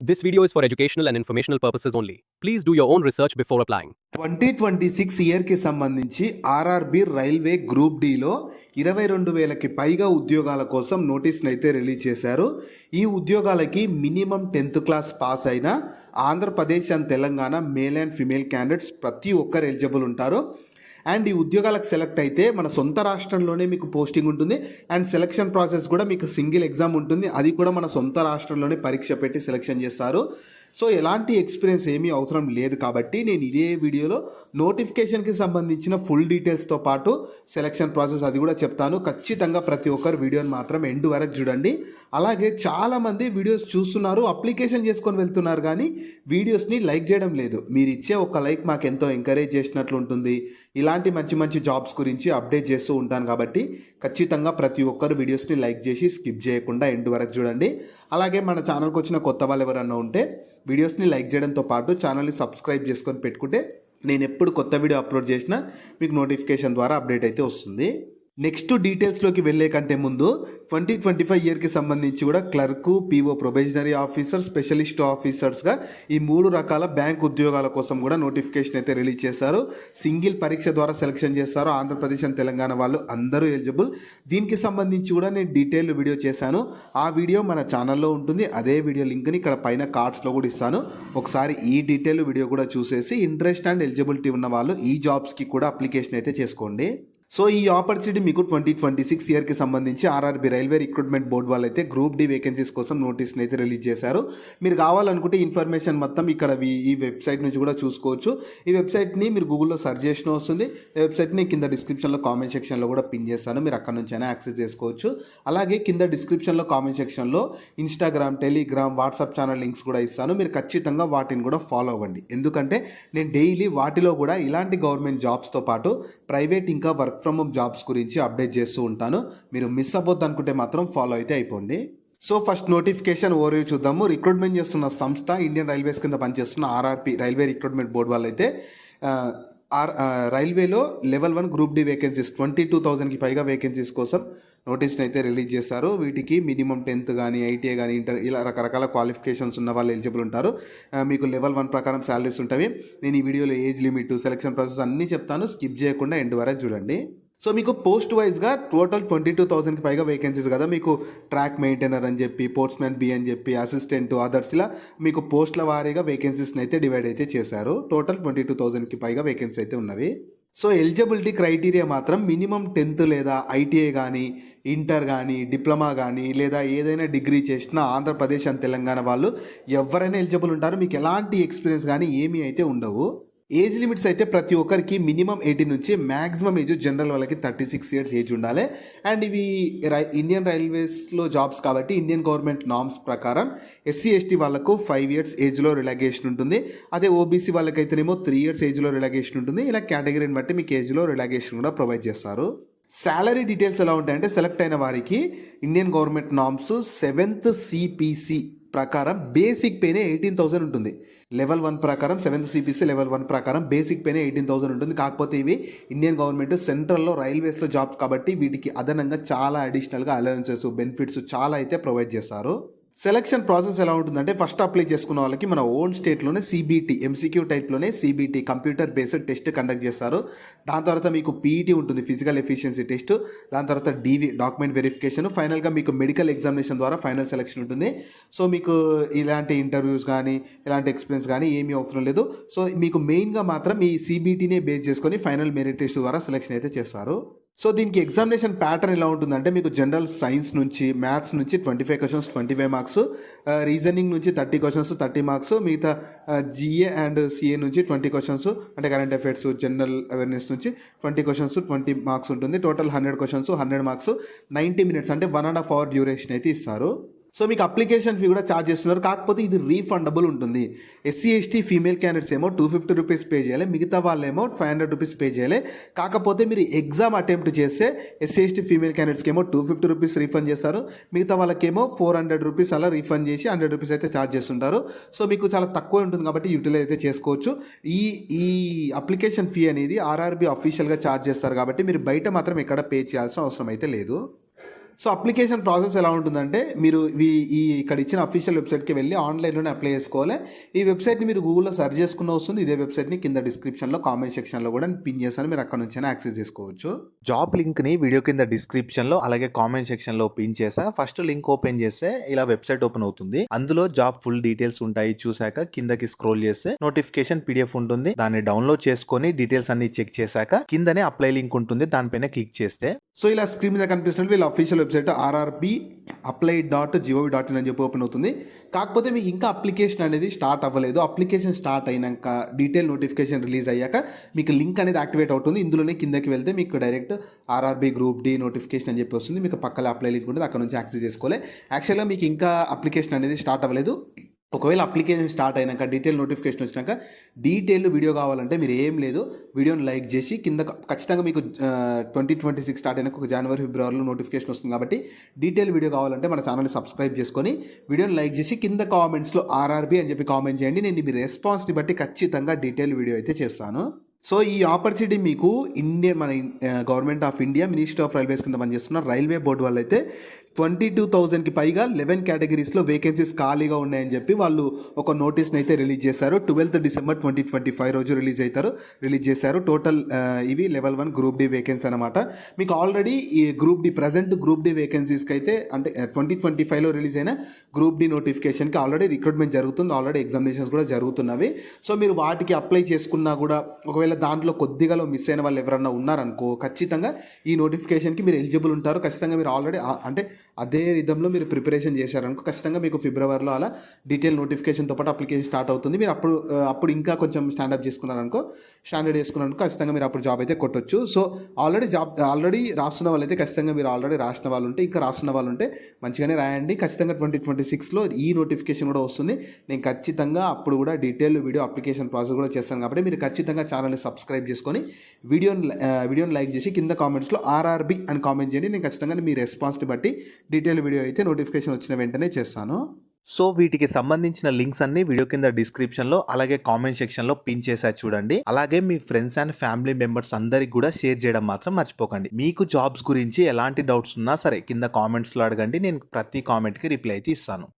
This video is for educational and informational purposes only. Please do your own research before applying. 2026 ఇయర్కి సంబంధించి RRB railway group డిలో 22,000కి పైగా ఉద్యోగాల కోసం నోటీస్ని అయితే release చేశారు. ఈ ఉద్యోగాలకి మినిమం 10th క్లాస్ పాస్ అయిన Andhra Pradesh and Telangana male and female candidates ప్రతి ఒక్కరు ఎలిజిబుల్ ఉంటారు. అండ్ ఈ ఉద్యోగాలకు సెలెక్ట్ అయితే మన సొంత రాష్ట్రంలోనే మీకు పోస్టింగ్ ఉంటుంది. అండ్ సెలక్షన్ ప్రాసెస్ కూడా మీకు సింగిల్ ఎగ్జామ్ ఉంటుంది. అది కూడా మన సొంత రాష్ట్రంలోనే పరీక్ష పెట్టి సెలెక్షన్ చేస్తారు. సో ఎలాంటి ఎక్స్పీరియన్స్ ఏమీ అవసరం లేదు కాబట్టి నేను ఇదే వీడియోలో నోటిఫికేషన్కి సంబంధించిన ఫుల్ డీటెయిల్స్తో పాటు సెలక్షన్ ప్రాసెస్ అది కూడా చెప్తాను. ఖచ్చితంగా ప్రతి ఒక్కరు వీడియోని మాత్రం ఎండ్ వరకు చూడండి. అలాగే చాలామంది వీడియోస్ చూస్తున్నారు, అప్లికేషన్ చేసుకొని వెళ్తున్నారు, కానీ వీడియోస్ని లైక్ చేయడం లేదు. మీరు ఇచ్చే ఒక లైక్ మాకు ఎంతో ఎంకరేజ్ చేసినట్లు ఉంటుంది. ఇలాంటి మంచి మంచి జాబ్స్ గురించి అప్డేట్ చేస్తూ ఉంటాను కాబట్టి ఖచ్చితంగా ప్రతి ఒక్కరు వీడియోస్ని లైక్ చేసి స్కిప్ చేయకుండా ఎండ్ వరకు చూడండి. అలాగే మన ఛానల్కి వచ్చిన కొత్త వాళ్ళు ఎవరన్నా ఉంటే వీడియోస్ని లైక్ చేయడంతో పాటు ఛానల్ని సబ్స్క్రైబ్ చేసుకొని పెట్టుకుంటే నేను ఎప్పుడు కొత్త వీడియో అప్లోడ్ చేసినా మీకు నోటిఫికేషన్ ద్వారా అప్డేట్ అయితే వస్తుంది. నెక్స్ట్ డీటెయిల్స్లోకి వెళ్ళే కంటే ముందు 2025 ఇయర్కి సంబంధించి కూడా clerk, PO, probationary officer, specialist ఆఫీసర్స్గా ఈ 3 రకాల బ్యాంక్ ఉద్యోగాల కోసం కూడా నోటిఫికేషన్ అయితే రిలీజ్ చేశారు. సింగిల్ పరీక్ష ద్వారా సెలెక్షన్ చేస్తారు. ఆంధ్రప్రదేశ్ అండ్ తెలంగాణ వాళ్ళు అందరూ ఎలిజిబుల్. దీనికి సంబంధించి కూడా నేను డీటెయిల్ వీడియో చేశాను. ఆ వీడియో మన ఛానల్లో ఉంటుంది. అదే వీడియో లింక్ని ఇక్కడ పైన కార్డ్స్లో కూడా ఇస్తాను. ఒకసారి ఈ డీటెయిల్ వీడియో కూడా చూసేసి ఇంట్రెస్ట్ అండ్ ఎలిజిబిలిటీ ఉన్న వాళ్ళు ఈ జాబ్స్కి కూడా అప్లికేషన్ అయితే చేసుకోండి. సో ఈ ఆపర్చునిటీ మీకు 2026 ఇయర్కి సంబంధించి ఆర్ఆర్బి రైల్వే రిక్రూట్మెంట్ బోర్డు వాళ్ళు అయితే గ్రూప్ డి వేకెన్సీస్ కోసం నోటీస్ని అయితే రిలీజ్ చేశారు. మీరు కావాలనుకుంటే ఇన్ఫర్మేషన్ మొత్తం ఇక్కడ ఈ వెబ్సైట్ నుంచి కూడా చూసుకోవచ్చు. ఈ వెబ్సైట్ని మీరు గూగుల్లో సెర్చ్ చేసిన వస్తుంది. ఈ వెబ్సైట్ని కింద డిస్క్రిప్షన్లో కామెంట్ సెక్షన్లో కూడా పిన్ చేస్తాను. మీరు అక్కడ నుంచి అయినా యాక్సెస్ చేసుకోవచ్చు. అలాగే కింద డిస్క్రిప్షన్లో కామెంట్ సెక్షన్లో Instagram, Telegram, WhatsApp channel links కూడా ఇస్తాను. మీరు ఖచ్చితంగా వాటిని కూడా ఫాలో అవ్వండి. ఎందుకంటే నేను డైలీ వాటిలో కూడా ఇలాంటి గవర్నమెంట్ జాబ్స్తో పాటు ప్రైవేట్ ఇంకా వర్క్ ఫ్రమ్ హోమ్ జాబ్స్ గురించి అప్డేట్ చేస్తూ ఉంటాను. మీరు మిస్ అవ్వద్దు అనుకుంటే మాత్రం ఫాలో అయితే అయిపోండి. సో ఫస్ట్ నోటిఫికేషన్ ఓవర్వ్యూ చూద్దాము. రిక్రూట్మెంట్ చేస్తున్న సంస్థ ఇండియన్ రైల్వేస్ కింద పనిచేస్తున్న ఆర్ఆర్పి రైల్వే రిక్రూట్మెంట్ బోర్డు వాళ్ళు అయితే రైల్వేలో లెవెల్ 1 గ్రూప్ డి వేకెన్సీస్ 22,000కి పైగా వేకెన్సీస్ కోసం నోటీస్ని అయితే రిలీజ్ చేశారు. వీటికి మినిమం 10th కానీ, ఐటీఐ కానీ, ఇంటర్ ఇలా రకరకాల క్వాలిఫికేషన్స్ ఉన్న వాళ్ళు ఎలిజిబుల్ ఉంటారు. మీకు లెవెల్ 1 ప్రకారం శాలరీస్ ఉంటాయి. నేను ఈ వీడియోలో ఏజ్ లిమిట్, సెలక్షన్ ప్రాసెస్ అన్నీ చెప్తాను. స్కిప్ చేయకుండా ఎండ్ వరకు చూడండి. సో మీకు పోస్ట్ వైజ్గా టోటల్ 22,000కి పైగా వేకెన్సీస్ కదా. మీకు ట్రాక్ మెయింటైనర్ అని చెప్పి, పోస్ట్మ్యాన్ బి అని చెప్పి, అసిస్టెంట్, అదర్స్ ఇలా మీకు పోస్టుల వారీగా వేకెన్సీస్ని అయితే డివైడ్ అయితే చేశారు. టోటల్ 22,000కి పైగా వేకెన్సీ అయితే ఉన్నవి. సో ఎలిజిబిలిటీ క్రైటీరియా మాత్రం మినిమం 10th లేదా ఐటీఐ కానీ, ఇంటర్ కానీ, డిప్లొమా కానీ, లేదా ఏదైనా డిగ్రీ చేసిన ఆంధ్రప్రదేశ్ అండ్ తెలంగాణ వాళ్ళు ఎవరైనా ఎలిజిబుల్ ఉంటారు. మీకు ఎలాంటి ఎక్స్పీరియన్స్ కానీ ఏమీ అయితే ఉండవు. ఏజ్ లిమిట్స్ అయితే ప్రతి ఒక్కరికి మినిమం 18 నుంచి మ్యాక్సిమం ఏజ్ జనరల్ వాళ్ళకి 36 ఇయర్స్ ఏజ్ ఉండాలి. అండ్ ఇవి ఇండియన్ రైల్వేస్లో జాబ్స్ కాబట్టి ఇండియన్ గవర్నమెంట్ నామ్స్ ప్రకారం ఎస్సీ ఎస్టీ వాళ్ళకు 5 ఇయర్స్ ఏజ్లో రిలాగేషన్ ఉంటుంది. అదే ఓబీసీ వాళ్ళకైతేనేమో 3 ఇయర్స్ ఏజ్లో రిలాగేషన్ ఉంటుంది. ఇలా కేటగిరీని బట్టి మీకు ఏజ్లో రిలాగేషన్ కూడా ప్రొవైడ్ చేస్తారు. శాలరీ డీటెయిల్స్ ఎలా ఉంటాయంటే సెలెక్ట్ అయిన వారికి Indian government norms 7th CPC ప్రకారం బేసిక్ పేనే 18,000 ఉంటుంది. లెవెల్ 1 ప్రకారం 7th CPC లెవెల్ 1 ప్రకారం బేసిక్ పేనే 18,000 ఉంటుంది. కాకపోతే ఇవి ఇండియన్ గవర్నమెంట్ సెంట్రల్లో రైల్వేస్లో జాబ్స్ కాబట్టి వీటికి అదనంగా చాలా అడిషనల్గా అలవెన్సెస్, బెనిఫిట్స్ చాలా అయితే ప్రొవైడ్ చేస్తారు. సెలక్షన్ ప్రాసెస్ ఎలా ఉంటుందంటే ఫస్ట్ అప్లై చేసుకున్న వాళ్ళకి మన ఓన్ స్టేట్లోనే CBT MCQ టైప్లోనే CBT computer based test conduct చేస్తారు. దాని తర్వాత మీకు PET ఉంటుంది, ఫిజికల్ ఎఫిషియన్సీ టెస్ట్. దాని తర్వాత DV డాక్యుమెంట్ వెరిఫికేషన్. ఫైనల్గా మీకు మెడికల్ ఎగ్జామినేషన్ ద్వారా ఫైనల్ సెలక్షన్ ఉంటుంది. సో మీకు ఇలాంటి ఇంటర్వ్యూస్ కానీ, ఇలాంటి ఎక్స్పీరియన్స్ కానీ ఏమీ అవసరం లేదు. సో మీకు మెయిన్గా మాత్రం ఈ CBTనే బేస్ చేసుకొని ఫైనల్ మెరిట్ టెస్ట్ ద్వారా సెలక్షన్ అయితే చేస్తారు. సో దీనికి ఎగ్జామినేషన్ ప్యాటర్న్ ఎలా ఉంటుందంటే మీకు జనరల్ సైన్స్ నుంచి, మ్యాథ్స్ నుంచి 25 క్వశ్చన్స్ 25 మార్క్స్, రీజనింగ్ నుంచి 30 క్వశ్చన్స్ 30 మార్క్స్, మిగతా GA అండ్ CA నుంచి 20 క్వశ్చన్స్ అంటే కరెంట్ అఫైర్స్, జనరల్ అవేర్నెస్ నుంచి 20 క్వశ్చన్స్ 20 మార్క్స్ ఉంటుంది. టోటల్ 100 క్వశ్చన్స్ 100 మార్క్స్ 90 minutes అంటే 1.5 hour డ్యూరేషన్ అయితే ఇస్తారు. సో మీకు అప్లికేషన్ ఫీ కూడా ఛార్జ్ చేస్తున్నారు. కాకపోతే ఇది రీఫండబుల్ ఉంటుంది. ఎస్సీ ఎస్టీ ఫీమేల్ క్యాండిడేట్స్ ఏమో 250 రూపీస్ పే చేయాలి, మిగతా వాళ్ళేమో 500 రూపీస్ పే చేయాలి. కాకపోతే మీరు ఎగ్జామ్ అటెంప్ట్ చేస్తే ఎస్సీ ఎస్టీ ఫీమేల్ క్యాండిడేట్స్కి ఏమో 250 రూపీస్ రీఫండ్ చేస్తారు, మిగతా వాళ్ళకేమో 400 రూపీస్ అలా రీఫండ్ చేసి 100 రూపీస్ అయితే ఛార్జ్ చేస్తుంటారు. సో మీకు చాలా తక్కువ ఉంటుంది కాబట్టి యూటిలైజ్ అయితే చేసుకోవచ్చు. ఈ అప్లికేషన్ ఫీ అనేది ఆర్ఆర్బి అఫీషియల్గా ఛార్జ్ చేస్తారు కాబట్టి మీరు బయట మాత్రం ఎక్కడ పే చేయాల్సిన అవసరం అయితే లేదు. సో అప్లికేషన్ ప్రాసెస్ ఎలా ఉంటుందంటే మీరు ఇక్కడ ఇచ్చిన అఫీషియల్ వెబ్సైట్కి వెళ్ళి ఆన్లైన్లోనే అప్లై చేసుకోవాలి. ఈ వెబ్సైట్ని మీరు గూగుల్లో సెర్చ్ చేసుకున్న వస్తుంది. ఇదే వెబ్సైట్ని కింద డిస్క్రిప్షన్లో కామెంట్ సెక్షన్లో కూడా పిన్ చేస్తాను, మీరు అక్కడ నుంచి యాక్సెస్ చేసుకోవచ్చు. జాబ్ లింక్ని వీడియో కింద డిస్క్రిప్షన్లో అలాగే కామెంట్ సెక్షన్లో పిన్ చేసా. ఫస్ట్ లింక్ ఓపెన్ చేస్తే ఇలా వెబ్సైట్ ఓపెన్ అవుతుంది. అందులో జాబ్ ఫుల్ డీటెయిల్స్ ఉంటాయి. చూసాక కిందకి స్క్రోల్ చేస్తే నోటిఫికేషన్ పీడిఎఫ్ ఉంటుంది. దాన్ని డౌన్లోడ్ చేసుకొని డీటెయిల్స్ అన్ని చెక్ చేశాక కిందనే అప్లై లింక్ ఉంటుంది, దానిపైన క్లిక్ చేస్తే సో ఇలా స్క్రీన్ మీద కనిపిస్తున్నట్టు వీళ్ళ అఫీషియల్ వెబ్సైట్ rrbapply.gov.in అని చెప్పి ఓపెన్ అవుతుంది. కాకపోతే మీకు ఇంకా అప్లికేషన్ అనేది స్టార్ట్ అవ్వలేదు. అప్లికేషన్ స్టార్ట్ అయినాక డీటెయిల్ నోటిఫికేషన్ రిలీజ్ అయ్యాక మీకు లింక్ అనేది యాక్టివేట్ అవుతుంది. ఇందులోనే కిందకి వెళ్తే మీకు direct RRB group D notification అని చెప్పి వస్తుంది. మీకు పక్కన అప్లై లింక్ ఉంటుంది, అక్కడ నుంచి యాక్సెస్ చేసుకోవాలి. యాక్చువల్గా మీకు ఇంకా అప్లికేషన్ అనేది స్టార్ట్ అవ్వలేదు. ఒకవేళ అప్లికేషన్ స్టార్ట్ అయినాక డీటెయిల్ నోటిఫికేషన్ వచ్చినాక డీటెయిల్ వీడియో కావాలంటే మీరు ఏం లేదు, వీడియోని లైక్ చేసి కింద ఖచ్చితంగా మీకు 2026 స్టార్ట్ అయినాక ఒక జనవరి ఫిబ్రవరిలో నోటిఫికేషన్ వస్తుంది. కాబట్టి డీటెయిల్ వీడియో కావాలంటే మన ఛానల్ని సబ్స్క్రైబ్ చేసుకొని వీడియోని లైక్ చేసి కింద కామెంట్స్లో ఆర్ఆర్బీ అని చెప్పి కామెంట్ చేయండి. నేను మీ రెస్పాన్స్ని బట్టి ఖచ్చితంగా డీటెయిల్ వీడియో అయితే చేస్తాను. సో ఈ ఆపర్చునిటీ మీకు మన government of India ministry of railways కింద పనిచేస్తున్న రైల్వే బోర్డు వాళ్ళు అయితే 22,000కి పైగా 11 కేటగిరీస్లో వేకెన్సీస్ ఖాళీగా ఉన్నాయని చెప్పి వాళ్ళు ఒక నోటీస్ని అయితే రిలీజ్ చేశారు. 12th December 2025 రోజు రిలీజ్ చేశారు. టోటల్ ఇవి లెవెల్ 1 గ్రూప్ డి వేకెన్సీ అనమాట. మీకు ఆల్రెడీ ఈ ప్రజెంట్ గ్రూప్ డి వేకెన్సీస్కి అయితే అంటే 2025లో రిలీజ్ అయిన గ్రూప్ డి నోటిఫికేషన్కి ఆల్రెడీ రిక్రూట్మెంట్ జరుగుతుంది, ఆల్రెడీ ఎగ్జామినేషన్స్ కూడా జరుగుతున్నవి. సో మీరు వాటికి అప్లై చేసుకున్నా కూడా ఒకవేళ దాంట్లో కొద్దిగా మిస్ అయిన వాళ్ళు ఎవరన్నా ఉన్నారనుకో ఖచ్చితంగా ఈ నోటిఫికేషన్కి మీరు ఎలిజిబుల్ ఉంటారు. ఖచ్చితంగా మీరు ఆల్రెడీ అంటే అదే రిధంలో మీరు ప్రిపరేషన్ చేశారనుకో ఖచ్చితంగా మీకు ఫిబ్రవరిలో అలా డీటెయిల్ నోటిఫికేషన్తో పాటు అప్లికేషన్ స్టార్ట్ అవుతుంది. మీరు అప్పుడు ఇంకా కొంచెం స్టాండర్డ్ చేసుకున్నారనుకో ఖచ్చితంగా మీరు అప్పుడు జాబ్ అయితే కొట్టొచ్చు. సో ఆల్రెడీ రాస్తున్న వాళ్ళు అయితే ఖచ్చితంగా మీరు ఆల్రెడీ రాసిన వాళ్ళు ఉంటే ఇంకా రాస్తున్న వాళ్ళు ఉంటే మంచిగానే రాయండి. ఖచ్చితంగా 2026లో ఈ నోటిఫికేషన్ కూడా వస్తుంది. నేను ఖచ్చితంగా అప్పుడు కూడా డీటెయిల్ వీడియో అప్లికేషన్ ప్రాసెస్ కూడా చేస్తాను. కాబట్టి మీరు ఖచ్చితంగా ఛానల్ని సబ్స్క్రైబ్ చేసుకొని వీడియోని లైక్ చేసి కింద కామెంట్స్లో ఆర్ఆర్బీ అని కామెంట్ చేయండి. నేను ఖచ్చితంగా మీ రెస్పాన్స్ని బట్టి డీటెయిల్ వీడియో అయితే నోటిఫికేషన్ వచ్చిన వెంటనే చేస్తాను. సో వీటికి సంబంధించిన లింక్స్ అన్ని వీడియో కింద డిస్క్రిప్షన్లో అలాగే కామెంట్ సెక్షన్లో పిన్ చేసా చూడండి. అలాగే మీ ఫ్రెండ్స్ అండ్ ఫ్యామిలీ మెంబర్స్ అందరికి కూడా షేర్ చేయడం మాత్రం మర్చిపోకండి. మీకు జాబ్స్ గురించి ఎలాంటి డౌట్స్ ఉన్నా సరే కింద కామెంట్స్లో అడగండి, నేను ప్రతి కామెంట్కి రిప్లై అయితే ఇస్తాను.